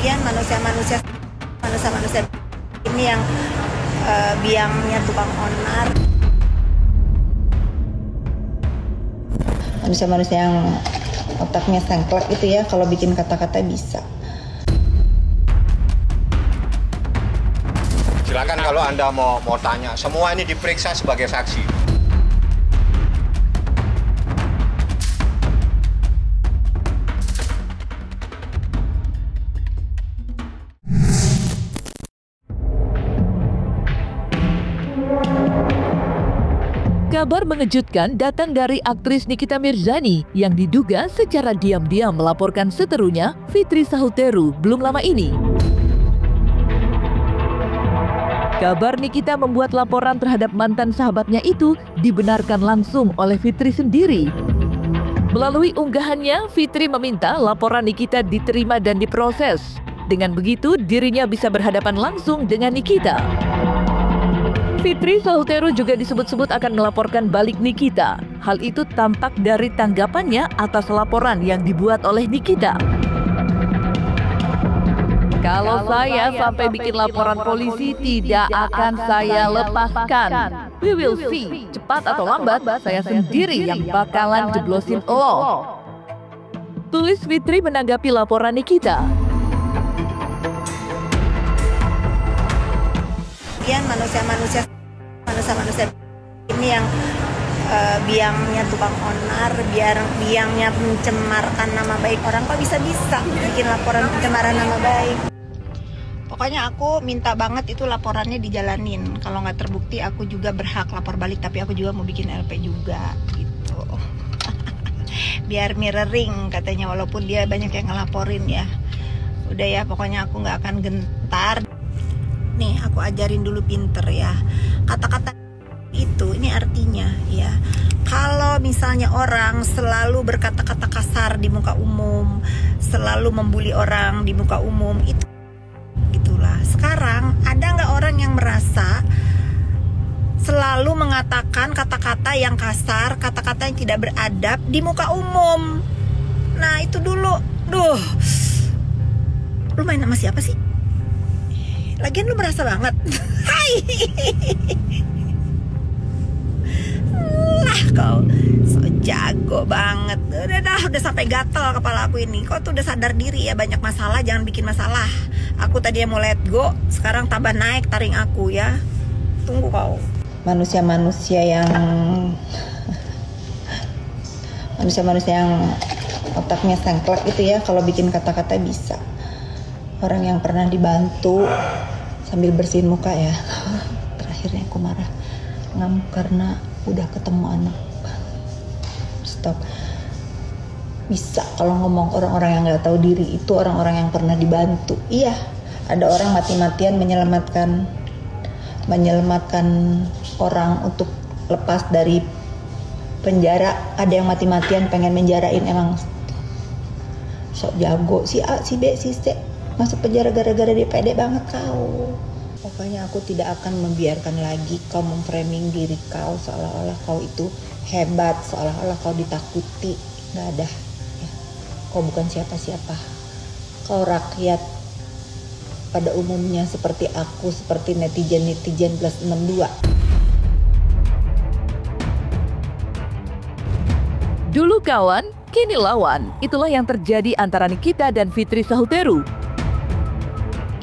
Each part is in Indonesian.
Lagian manusia-manusia ini yang biangnya tukang onar. Manusia-manusia yang otaknya sengklek itu ya, kalau bikin kata-kata bisa. Silakan kalau Anda mau tanya, semua ini diperiksa sebagai saksi. Kabar mengejutkan datang dari aktris Nikita Mirzani yang diduga secara diam-diam melaporkan seterunya, Fitri Sahuteru, belum lama ini. Kabar Nikita membuat laporan terhadap mantan sahabatnya itu dibenarkan langsung oleh Fitri sendiri. Melalui unggahannya, Fitri meminta laporan Nikita diterima dan diproses. Dengan begitu, dirinya bisa berhadapan langsung dengan Nikita. Fitri Sahuteru juga disebut-sebut akan melaporkan balik Nikita. Hal itu tampak dari tanggapannya atas laporan yang dibuat oleh Nikita. Kalau saya sampai bikin laporan polisi, tidak akan saya lepaskan. We will see. Cepat atau lambat, saya sendiri yang bakalan jeblosin lo. Tulis Fitri menanggapi laporan Nikita. Manusia-manusia ini yang biangnya tukang onar, biangnya mencemarkan nama baik orang. Kok bisa-bisa bikin laporan pencemaran nama baik? Pokoknya aku minta banget itu laporannya dijalanin. Kalau nggak terbukti aku juga berhak lapor balik, tapi aku juga mau bikin LP juga gitu. Biar mirroring katanya, walaupun dia banyak yang ngelaporin ya. Udah ya, pokoknya aku nggak akan gentar. Nih, aku ajarin dulu pinter ya. Kata-kata itu, ini artinya ya. Kalau misalnya orang selalu berkata-kata kasar di muka umum, selalu membuli orang di muka umum, itu itulah. Sekarang ada nggak orang yang merasa selalu mengatakan kata-kata yang kasar, kata-kata yang tidak beradab di muka umum? Nah, itu dulu. Duh. Lu main sama siapa sih? Lagian lu merasa banget. Hai. Lah kau so jago banget. Udah sampai gatel kepala aku ini. Kau tuh udah sadar diri ya, banyak masalah jangan bikin masalah. Aku tadi mau let go, sekarang tambah naik taring aku ya. Tunggu kau. Manusia-manusia yang otaknya sengklek itu ya, kalau bikin kata-kata bisa. Orang yang pernah dibantu sambil bersihin muka ya. Terakhirnya aku marah, ngamuk karena udah ketemu anak. Stop. Bisa kalau ngomong orang-orang yang nggak tahu diri itu orang-orang yang pernah dibantu. Iya, ada orang mati-matian menyelamatkan orang untuk lepas dari penjara. Ada yang mati-matian pengen menjarain, emang sok jago si A, si B, si C masuk penjara gara-gara dia pede banget kau. Pokoknya aku tidak akan membiarkan lagi kau memframing diri kau seolah-olah kau itu hebat, seolah-olah kau ditakuti. Gak ada ya. Kau bukan siapa-siapa. Kau rakyat pada umumnya seperti aku, seperti netizen plus 62. Dulu kawan, kini lawan. Itulah yang terjadi antara Nikita dan Fitri Sahuteru.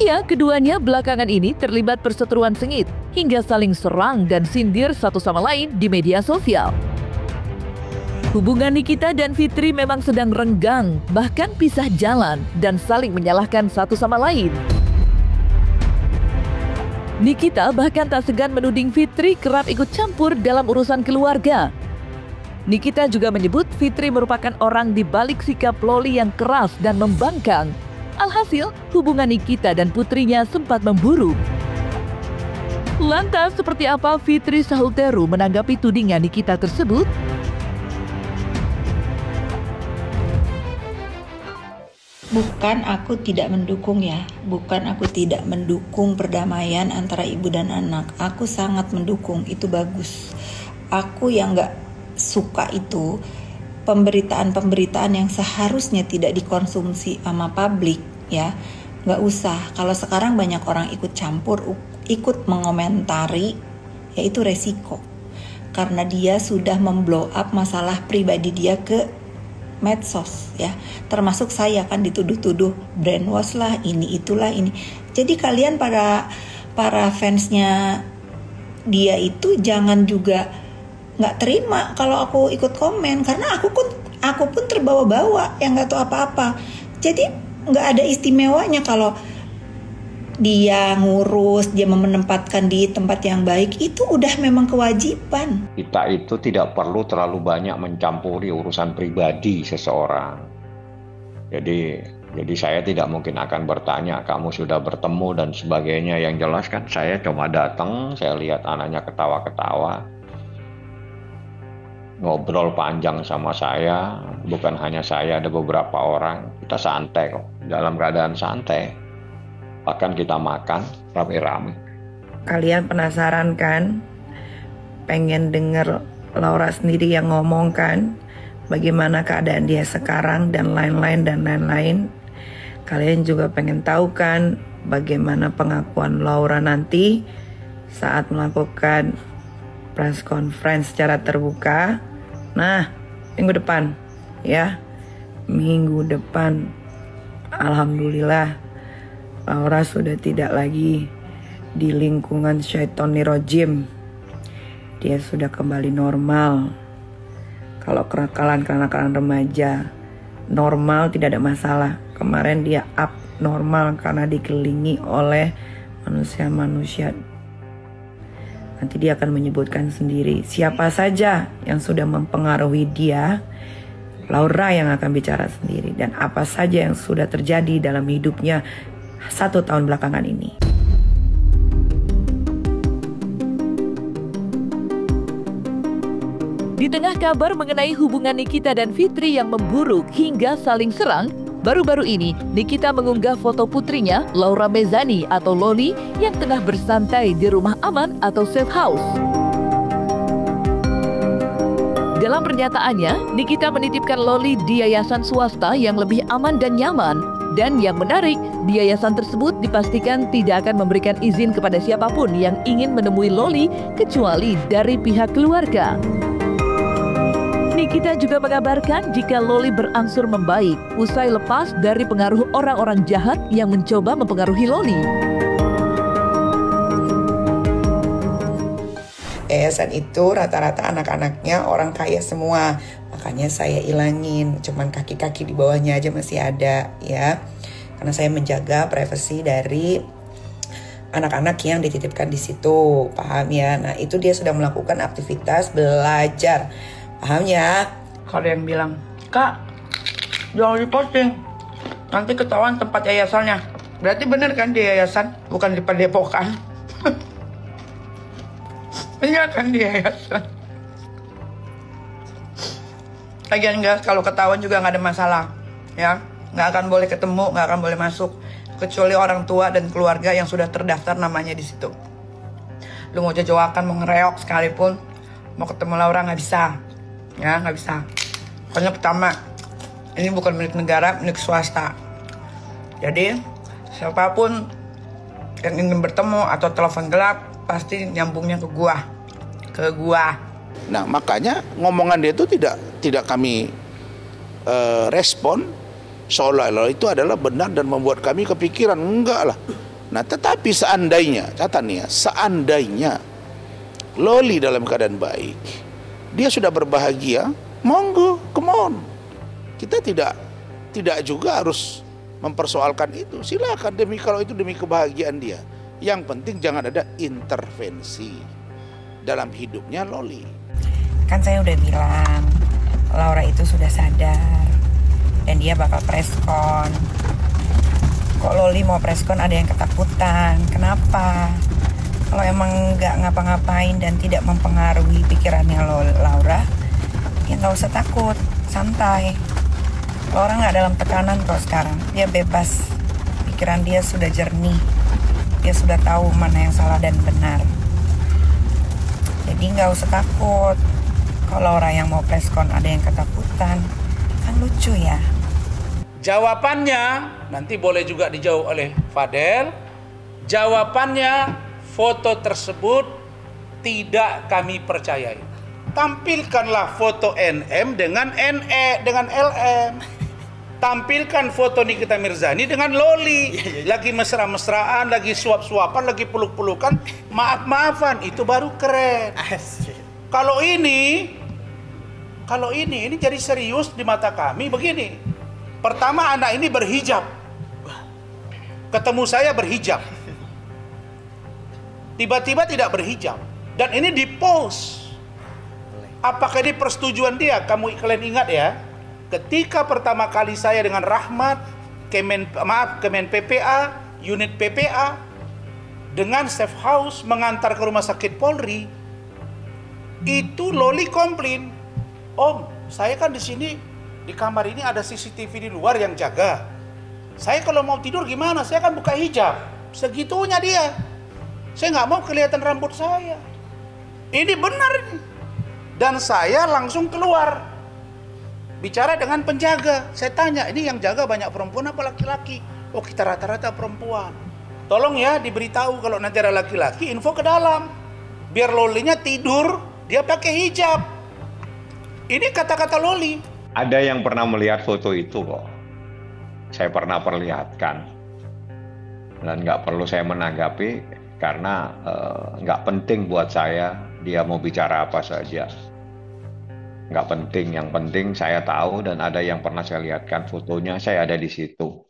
Ya, keduanya belakangan ini terlibat perseteruan sengit hingga saling serang dan sindir satu sama lain di media sosial. Hubungan Nikita dan Fitri memang sedang renggang, bahkan pisah jalan dan saling menyalahkan satu sama lain. Nikita bahkan tak segan menuding Fitri kerap ikut campur dalam urusan keluarga. Nikita juga menyebut Fitri merupakan orang di balik sikap Loli yang keras dan membangkang. Alhasil, hubungan Nikita dan putrinya sempat memburuk. Lantas, seperti apa Fitri Sahuteru menanggapi tudingan Nikita tersebut? Bukan aku tidak mendukung ya, bukan aku tidak mendukung perdamaian antara ibu dan anak. Aku sangat mendukung, itu bagus. Aku yang gak suka itu pemberitaan-pemberitaan yang seharusnya tidak dikonsumsi sama publik ya. nggak usah. Kalau sekarang banyak orang ikut campur, ikut mengomentari, ya itu resiko. Karena dia sudah memblow up masalah pribadi dia ke medsos ya. Termasuk saya kan dituduh-tuduh brainwash lah, ini itulah ini. Jadi kalian para fansnya dia itu jangan juga nggak terima kalau aku ikut komen, karena aku pun terbawa-bawa yang nggak tahu apa-apa. Jadi nggak ada istimewanya kalau dia ngurus, dia menempatkan di tempat yang baik, itu udah memang kewajiban. Kita itu tidak perlu terlalu banyak mencampuri urusan pribadi seseorang. Jadi saya tidak mungkin akan bertanya, kamu sudah bertemu dan sebagainya. Yang jelas kan saya cuma datang, saya lihat anaknya ketawa-ketawa, ngobrol panjang sama saya. Bukan hanya saya, ada beberapa orang. Kita santai kok, dalam keadaan santai. Bahkan kita makan rame-rame. Kalian penasaran kan? Pengen denger Laura sendiri yang ngomong kan? Bagaimana keadaan dia sekarang dan lain-lain. Kalian juga pengen tahu kan bagaimana pengakuan Laura nanti saat melakukan press conference secara terbuka. Nah, minggu depan ya. Minggu depan alhamdulillah Laura sudah tidak lagi di lingkungan syaitonir rojim. Dia sudah kembali normal. Kalau kenakalan remaja normal tidak ada masalah. Kemarin dia abnormal karena dikelilingi oleh manusia-manusia. Nanti dia akan menyebutkan sendiri siapa saja yang sudah mempengaruhi dia. Laura yang akan bicara sendiri dan apa saja yang sudah terjadi dalam hidupnya 1 tahun belakangan ini. Di tengah kabar mengenai hubungan Nikita dan Fitri yang memburuk hingga saling serang, baru-baru ini Nikita mengunggah foto putrinya, Laura Mezani atau Loli, yang tengah bersantai di rumah aman atau safe house. Dalam pernyataannya, Nikita menitipkan Loli di yayasan swasta yang lebih aman dan nyaman. Dan yang menarik, di yayasan tersebut dipastikan tidak akan memberikan izin kepada siapapun yang ingin menemui Loli kecuali dari pihak keluarga. Nikita juga mengabarkan jika Loli berangsur membaik usai lepas dari pengaruh orang-orang jahat yang mencoba mempengaruhi Loli. Yayasan itu rata-rata anak-anaknya orang kaya semua. Makanya saya ilangin, cuman kaki-kaki di bawahnya aja masih ada ya. Karena saya menjaga privasi dari anak-anak yang dititipkan di situ, paham ya? Nah, itu dia sudah melakukan aktivitas belajar. Paham ya? Kalau yang bilang, "Kak, jangan diposting. Nanti ketahuan tempat yayasannya." Berarti benar kan di yayasan, bukan di padepokan? Iya kan di yayasan. Lagian guys, kalau ketahuan juga nggak ada masalah, ya. Nggak akan boleh ketemu, nggak akan boleh masuk, kecuali orang tua dan keluarga yang sudah terdaftar namanya di situ. Lu mau jajawakan, mau ngereok sekalipun, mau ketemu Laura nggak bisa, ya nggak bisa. Pokoknya pertama, ini bukan milik negara, milik swasta. Jadi siapapun yang ingin bertemu atau telepon gelap pasti nyambungnya ke gua. Nah, makanya ngomongan dia itu tidak kami respon seolah-olah itu adalah benar dan membuat kami kepikiran. Enggak lah. Nah, tetapi seandainya, catat nih ya, seandainya Loli dalam keadaan baik, dia sudah berbahagia, monggo, come on. Kita tidak juga harus mempersoalkan itu. Silakan, kalau itu demi kebahagiaan dia. Yang penting jangan ada intervensi dalam hidupnya Loli. Kan saya udah bilang Laura itu sudah sadar dan dia bakal preskon. Kok Loli mau preskon ada yang ketakutan? Kenapa? Kalau emang nggak ngapa-ngapain dan tidak mempengaruhi pikirannya Laura, ya nggak usah takut, santai. Laura nggak dalam tekanan kok sekarang. Dia bebas, pikiran dia sudah jernih. Dia sudah tahu mana yang salah dan benar. Jadi nggak usah takut. Kalau orang yang mau preskon ada yang ketakutan, kan lucu ya. Jawabannya nanti boleh juga dijawab oleh Fadel. Jawabannya, foto tersebut tidak kami percayai. Tampilkanlah foto NM dengan NE dengan LM. Tampilkan foto Nikita Mirzani dengan Loli. Lagi mesra-mesraan, lagi suap-suapan, lagi peluk-pelukan, maaf-maafan, itu baru keren. Kalau ini jadi serius di mata kami begini. Pertama, anak ini berhijab. Ketemu saya berhijab. Tiba-tiba tidak berhijab. Dan ini di-post. Apakah ini persetujuan dia? Kalian ingat ya, ketika pertama kali saya dengan Rahmat, Kemen PPA, unit PPA, dengan safe house mengantar ke rumah sakit Polri, itu Loli komplain, Om, saya kan di sini di kamar ini ada CCTV di luar yang jaga. Saya kalau mau tidur gimana? Saya kan buka hijab. Segitunya dia. Saya nggak mau kelihatan rambut saya. Ini benar ini. Dan saya langsung keluar. Bicara dengan penjaga. Saya tanya, ini yang jaga banyak perempuan apa laki-laki? Oh, kita rata-rata perempuan. Tolong ya diberitahu kalau nanti ada laki-laki, info ke dalam. Biar Lolinya tidur, dia pakai hijab. Ini kata-kata Loli. Ada yang pernah melihat foto itu kok. Saya pernah perlihatkan. Dan nggak perlu saya menanggapi karena nggak penting buat saya dia mau bicara apa saja. Nggak penting, yang penting saya tahu dan ada yang pernah saya lihatkan fotonya, saya ada di situ.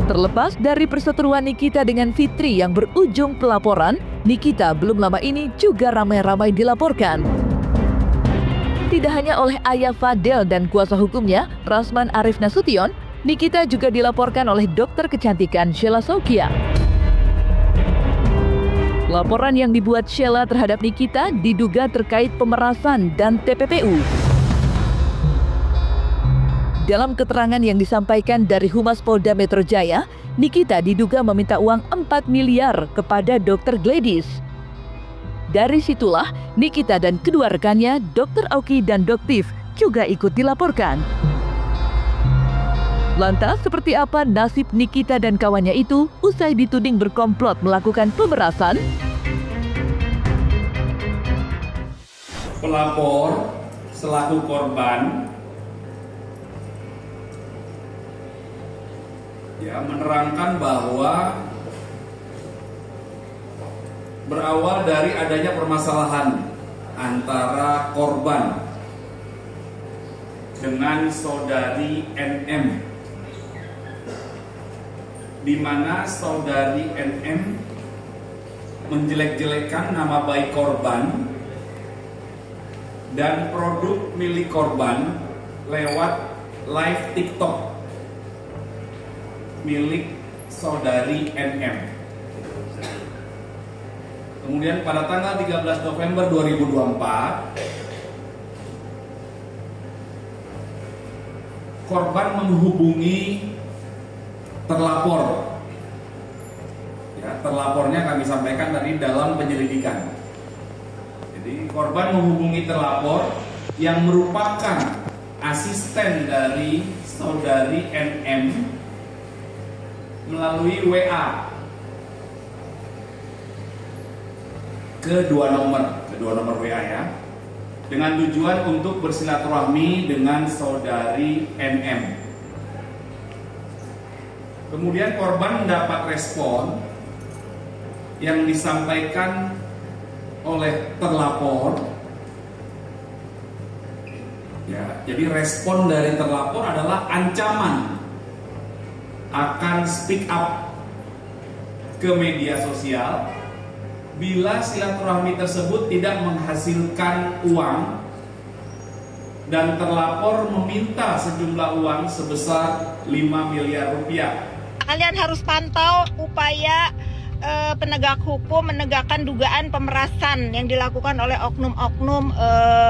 Terlepas dari perseteruan Nikita dengan Fitri yang berujung pelaporan, Nikita belum lama ini juga ramai-ramai dilaporkan. Tidak hanya oleh ayah Fadel dan kuasa hukumnya, Rasman Arif Nasution, Nikita juga dilaporkan oleh dokter kecantikan Sheila Saukia. Laporan yang dibuat Sheila terhadap Nikita diduga terkait pemerasan dan TPPU. Dalam keterangan yang disampaikan dari Humas Polda Metro Jaya, Nikita diduga meminta uang 4 miliar kepada Dr. Gladys. Dari situlah, Nikita dan kedua rekannya, Dr. Auki dan Doktif, juga ikut dilaporkan. Lantas, seperti apa nasib Nikita dan kawannya itu usai dituding berkomplot melakukan pemerasan? Pelapor selaku korban menerangkan bahwa berawal dari adanya permasalahan antara korban dengan saudari NM, di mana saudari NM menjelek-jelekan nama baik korban dan produk milik korban lewat live TikTok milik saudari NM. Kemudian pada tanggal 13 November 2024, korban menghubungi terlapor. Ya, terlapornya kami sampaikan tadi dalam penyelidikan. Jadi korban menghubungi terlapor yang merupakan asisten dari saudari NM melalui WA kedua nomor WA ya, dengan tujuan untuk bersilaturahmi dengan saudari NM. Kemudian korban mendapat respon yang disampaikan oleh terlapor. Ya, jadi respon dari terlapor adalah ancaman akan speak up ke media sosial bila silaturahmi tersebut tidak menghasilkan uang, dan terlapor meminta sejumlah uang sebesar 5 miliar rupiah. Kalian harus pantau upaya penegak hukum menegakkan dugaan pemerasan yang dilakukan oleh oknum-oknum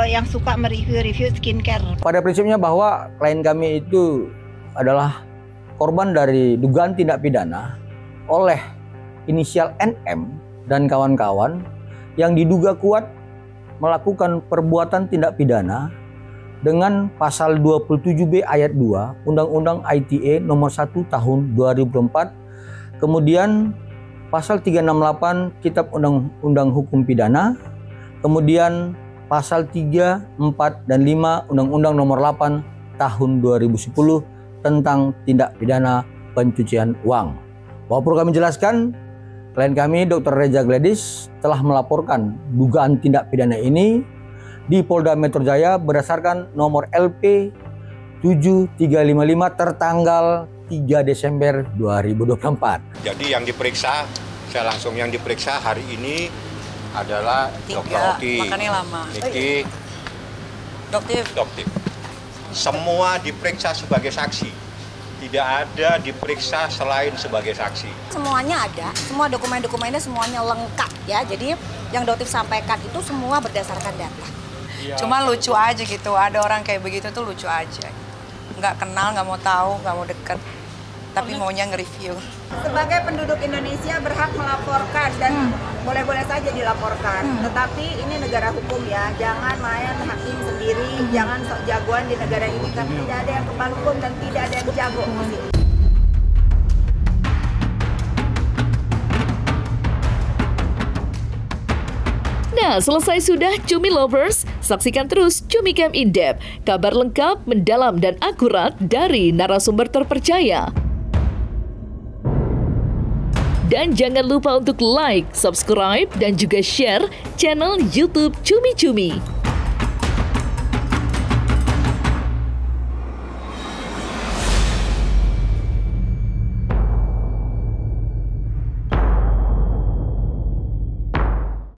yang suka mereview-review skincare. Pada prinsipnya bahwa klien kami itu adalah korban dari dugaan tindak pidana oleh inisial NM dan kawan-kawan yang diduga kuat melakukan perbuatan tindak pidana dengan pasal 27B ayat 2 Undang-Undang ITE nomor 1 tahun 2004, kemudian pasal 368 Kitab Undang-Undang Hukum Pidana, kemudian pasal 3, 4, dan 5 Undang-Undang nomor 8 tahun 2010 tentang tindak pidana pencucian uang. Bahwa perlu kami jelaskan, klien kami Dr. Reza Gladys telah melaporkan dugaan tindak pidana ini di Polda Metro Jaya berdasarkan nomor LP 7355 tertanggal 3 Desember 2024. Jadi yang diperiksa, saya langsung yang diperiksa hari ini adalah Dr. Oki, makanya lama. Niki, Doktif. Semua diperiksa sebagai saksi. Tidak ada diperiksa selain sebagai saksi. Semuanya ada, semua dokumen-dokumennya semuanya lengkap ya. Jadi yang Doktif sampaikan itu semua berdasarkan data. Cuma lucu aja gitu, ada orang kayak begitu tuh lucu aja. Nggak kenal, nggak mau tahu, nggak mau deket, tapi maunya nge-review. Sebagai penduduk Indonesia berhak melaporkan dan boleh-boleh saja dilaporkan. Tetapi ini negara hukum ya, jangan main hakim sendiri, jangan sok jagoan di negara ini karena tidak ada yang kebal hukum dan tidak ada yang jago di sini. Nah, selesai sudah Cumi Lovers. Saksikan terus Cumi Camp In Depth, kabar lengkap, mendalam, dan akurat dari narasumber terpercaya. Dan jangan lupa untuk like, subscribe, dan juga share channel YouTube Cumi Cumi.